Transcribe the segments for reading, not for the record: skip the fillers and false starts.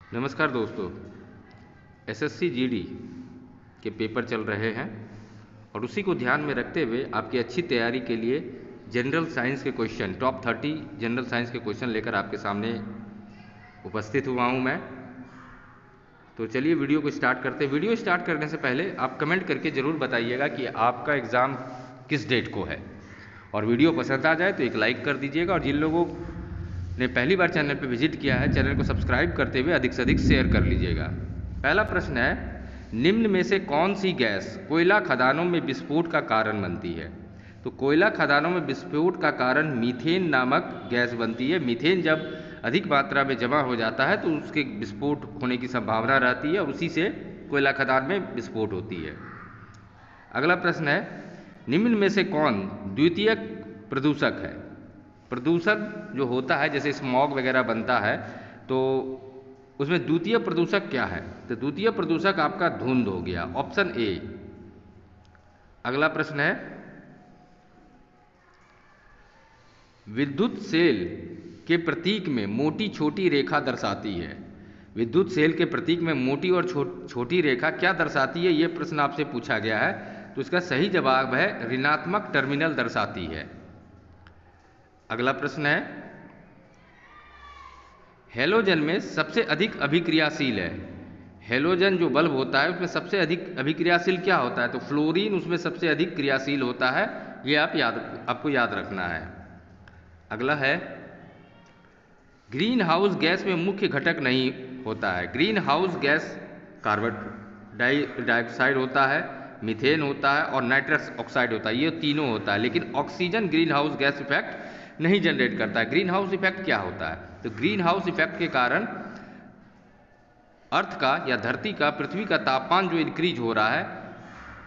नमस्कार दोस्तों। SSC GD के पेपर चल रहे हैं और उसी को ध्यान में रखते हुए आपकी अच्छी तैयारी के लिए जनरल साइंस के क्वेश्चन टॉप 30 जनरल साइंस के क्वेश्चन लेकर आपके सामने उपस्थित हुआ हूं मैं। तो चलिए वीडियो को स्टार्ट करते हैं। वीडियो स्टार्ट करने से पहले आप कमेंट करके ज़रूर बताइएगा कि आपका एग्ज़ाम किस डेट को है, और वीडियो पसंद आ जाए तो एक लाइक कर दीजिएगा, और जिन लोगों ने पहली बार चैनल पर विजिट किया है चैनल को सब्सक्राइब करते हुए अधिक से अधिक शेयर कर लीजिएगा। पहला प्रश्न है, निम्न में से कौन सी गैस कोयला खदानों में विस्फोट का कारण बनती है? तो कोयला खदानों में विस्फोट का कारण मीथेन नामक गैस बनती है। मीथेन जब अधिक मात्रा में जमा हो जाता है तो उसके विस्फोट होने की संभावना रहती है और उसी से कोयला खदान में विस्फोट होती है। अगला प्रश्न है, निम्न में से कौन द्वितीयक प्रदूषक है? प्रदूषण जो होता है, जैसे स्मॉग वगैरह बनता है, तो उसमें द्वितीय प्रदूषक क्या है? तो द्वितीय प्रदूषक आपका धुंध हो गया, ऑप्शन ए। अगला प्रश्न है, विद्युत सेल के प्रतीक में मोटी छोटी रेखा दर्शाती है। विद्युत सेल के प्रतीक में मोटी और छोटी रेखा क्या दर्शाती है, यह प्रश्न आपसे पूछा गया है। तो इसका सही जवाब है ऋणात्मक टर्मिनल दर्शाती है। अगला प्रश्न है, हैलोजन में सबसे अधिक अभिक्रियाशील है। हैलोजन जो बल्ब होता है उसमें सबसे अधिक अभिक्रियाशील क्या होता है? तो फ्लोरीन उसमें सबसे अधिक क्रियाशील होता है। ये आपको याद रखना है। अगला है, ग्रीन हाउस गैस में मुख्य घटक नहीं होता है। Green house gas carbon dioxide होता है, मीथेन होता है और नाइट्रस ऑक्साइड होता है। ये तीनों होता है, लेकिन oxygen green house gas effect नहीं जनरेट करता है। ग्रीन हाउस इफेक्ट क्या होता है? तो ग्रीन हाउस इफेक्ट के कारण अर्थ का या धरती का, पृथ्वी का तापमान जो इंक्रीज हो रहा है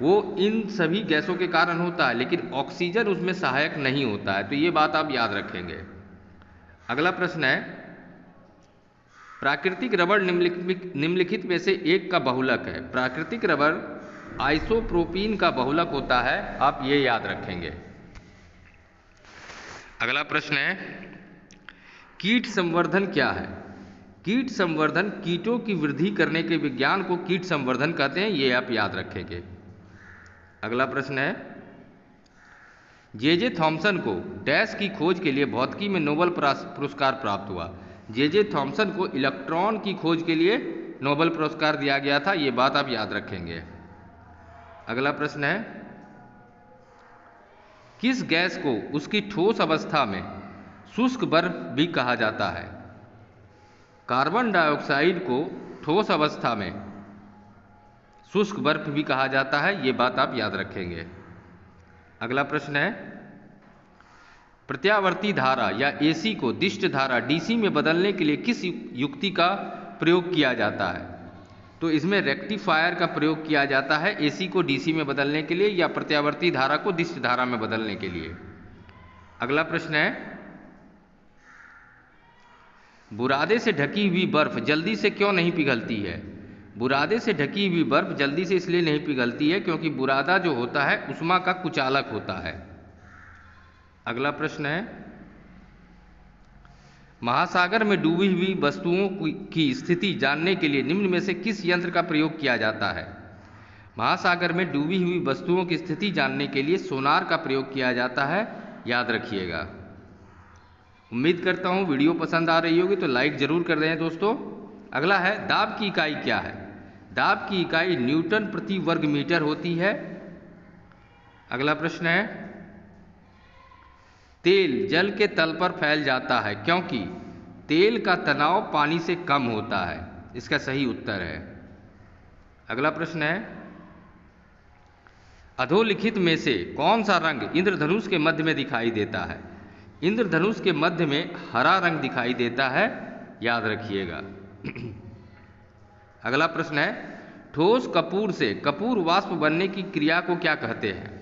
वो इन सभी गैसों के कारण होता है, लेकिन ऑक्सीजन उसमें सहायक नहीं होता है। तो ये बात आप याद रखेंगे। अगला प्रश्न है, प्राकृतिक रबर निम्नलिखित में से एक का बहुलक है। प्राकृतिक रबर आइसोप्रोपीन का बहुलक होता है, आप ये याद रखेंगे। अगला प्रश्न है, कीट संवर्धन क्या है? कीट संवर्धन कीटों की वृद्धि करने के विज्ञान को कीट संवर्धन कहते हैं, ये आप याद रखेंगे। अगला प्रश्न है, जे थॉमसन को डैश की खोज के लिए भौतिकी में नोबेल पुरस्कार प्राप्त हुआ। जे थॉमसन को इलेक्ट्रॉन की खोज के लिए नोबेल पुरस्कार दिया गया था, ये बात आप याद रखेंगे। अगला प्रश्न है, किस गैस को उसकी ठोस अवस्था में शुष्क बर्फ भी कहा जाता है? कार्बन डाइऑक्साइड को ठोस अवस्था में शुष्क बर्फ भी कहा जाता है, ये बात आप याद रखेंगे। अगला प्रश्न है, प्रत्यावर्ती धारा या एसी को दिष्ट धारा डीसी में बदलने के लिए किस युक्ति का प्रयोग किया जाता है? तो इसमें रेक्टिफायर का प्रयोग किया जाता है एसी को डीसी में बदलने के लिए, या प्रत्यावर्ती धारा को दिष्ट धारा में बदलने के लिए। अगला प्रश्न है, बुरादे से ढकी हुई बर्फ जल्दी से क्यों नहीं पिघलती है? बुरादे से ढकी हुई बर्फ जल्दी से इसलिए नहीं पिघलती है क्योंकि बुरादा जो होता है उष्मा का कुचालक होता है। अगला प्रश्न है, महासागर में डूबी हुई वस्तुओं की स्थिति जानने के लिए निम्न में से किस यंत्र का प्रयोग किया जाता है? महासागर में डूबी हुई वस्तुओं की स्थिति जानने के लिए सोनार का प्रयोग किया जाता है, याद रखिएगा। उम्मीद करता हूँ वीडियो पसंद आ रही होगी, तो लाइक जरूर कर दें दोस्तों। अगला है, दाब की इकाई क्या है? दाब की इकाई न्यूटन प्रति वर्ग मीटर होती है। अगला प्रश्न है, तेल जल के तल पर फैल जाता है क्योंकि तेल का तनाव पानी से कम होता है, इसका सही उत्तर है। अगला प्रश्न है, अधोलिखित में से कौन सा रंग इंद्रधनुष के मध्य में दिखाई देता है? इंद्रधनुष के मध्य में हरा रंग दिखाई देता है, याद रखिएगा। अगला प्रश्न है, ठोस कपूर से कपूर वाष्प बनने की क्रिया को क्या कहते हैं?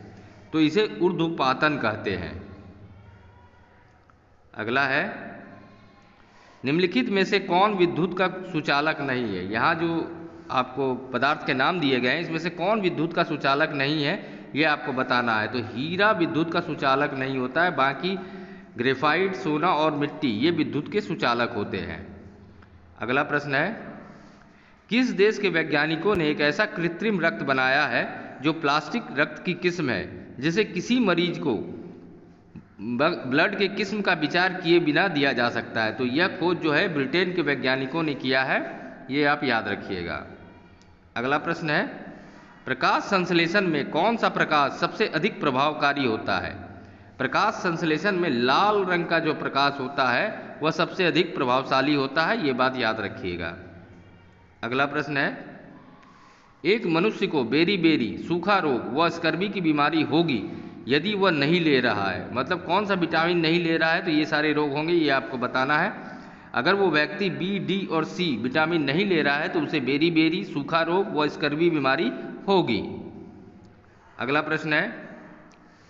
तो इसे ऊर्ध्वपातन कहते हैं। अगला है, निम्नलिखित में से कौन विद्युत का सुचालक नहीं है? यहाँ जो आपको पदार्थ के नाम दिए गए हैं इसमें से कौन विद्युत का सुचालक नहीं है, ये आपको बताना है। तो हीरा विद्युत का सुचालक नहीं होता है, बाकी ग्रेफाइट, सोना और मिट्टी ये विद्युत के सुचालक होते हैं। अगला प्रश्न है, किस देश के वैज्ञानिकों ने एक ऐसा कृत्रिम रक्त बनाया है जो प्लास्टिक रक्त की किस्म है, जिसे किसी मरीज को ब्लड के किस्म का विचार किए बिना दिया जा सकता है? तो यह खोज जो है ब्रिटेन के वैज्ञानिकों ने किया है, ये आप याद रखिएगा। अगला प्रश्न है, प्रकाश संश्लेषण में कौन सा प्रकाश सबसे अधिक प्रभावकारी होता है? प्रकाश संश्लेषण में लाल रंग का जो प्रकाश होता है वह सबसे अधिक प्रभावशाली होता है, ये बात याद रखिएगा। अगला प्रश्न है, एक मनुष्य को बेरी सूखा रोग व स्कर्वी की बीमारी होगी यदि वह नहीं ले रहा है। मतलब कौन सा विटामिन नहीं ले रहा है तो ये सारे रोग होंगे, ये आपको बताना है। अगर वो व्यक्ति बी, डी और सी विटामिन नहीं ले रहा है तो उसे बेरी सूखा रोग व स्कर्वी बीमारी होगी। अगला प्रश्न है,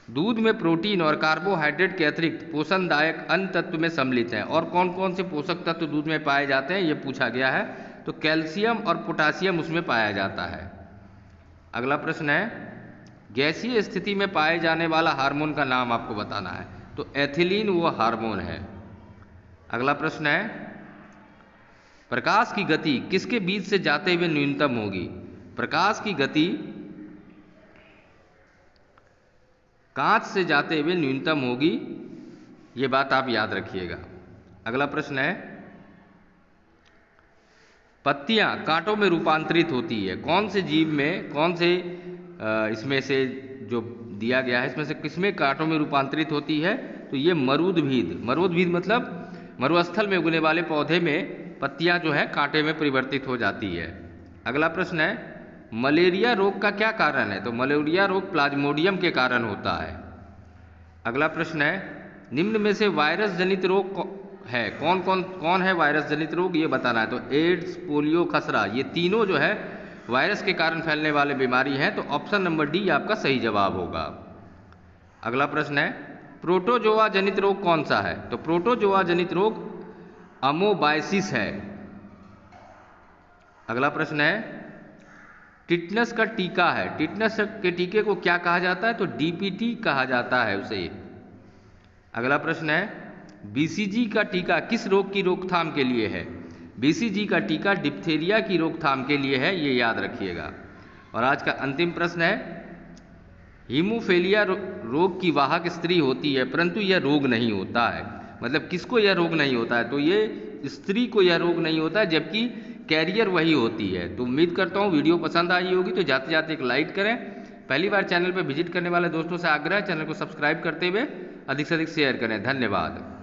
दूध में प्रोटीन और कार्बोहाइड्रेट के अतिरिक्त पोषणदायक अन्य तत्व में सम्मिलित हैं और कौन कौन से पोषक तत्व दूध में पाए जाते हैं, ये पूछा गया है। तो कैल्शियम और पोटासियम उसमें पाया जाता है। अगला प्रश्न है, गैसीय स्थिति में पाए जाने वाला हार्मोन का नाम आपको बताना है। तो एथिलीन वो हार्मोन है। अगला प्रश्न है, प्रकाश की गति किसके बीच से जाते हुए न्यूनतम होगी? प्रकाश की गति कांच से जाते हुए न्यूनतम होगी, ये बात आप याद रखिएगा। अगला प्रश्न है, पत्तियां कांटों में रूपांतरित होती है कौन से जीव में, कौन से इसमें से जो दिया गया है इसमें से किसमें कांटों में रूपांतरित होती है? तो ये मरुद्भिद मतलब मरुस्थल में उगने वाले पौधे में पत्तियां जो है कांटे में परिवर्तित हो जाती है। अगला प्रश्न है, मलेरिया रोग का क्या कारण है? तो मलेरिया रोग प्लाज्मोडियम के कारण होता है। अगला प्रश्न है, निम्न में से वायरस जनित रोग है कौन है वायरस जनित रोग, ये बताना है। तो एड्स, पोलियो, खसरा, ये तीनों जो है वायरस के कारण फैलने वाले बीमारी हैं। तो ऑप्शन नंबर डी आपका सही जवाब होगा। अगला प्रश्न है, प्रोटोजोआ जनित रोग कौन सा है? तो प्रोटोजोआ जनित रोग अमोबाइसिस है। अगला प्रश्न है, टिटनस का टीका है, टिटनस के टीके को क्या कहा जाता है? तो डीपीटी कहा जाता है उसे। अगला प्रश्न है, बीसीजी का टीका किस रोग की रोकथाम के लिए है? बीसीजी का टीका डिप्थेरिया की रोकथाम के लिए है, ये याद रखिएगा। और आज का अंतिम प्रश्न है, हीमोफीलिया रोग की वाहक स्त्री होती है परंतु यह रोग नहीं होता है। मतलब किसको यह रोग नहीं होता है? तो ये स्त्री को यह रोग नहीं होता है, जबकि कैरियर वही होती है। तो उम्मीद करता हूँ वीडियो पसंद आई होगी। तो जाते जाते एक लाइक करें। पहली बार चैनल पर विजिट करने वाले दोस्तों से आग्रह है, चैनल को सब्सक्राइब करते हुए अधिक से अधिक शेयर करें। धन्यवाद।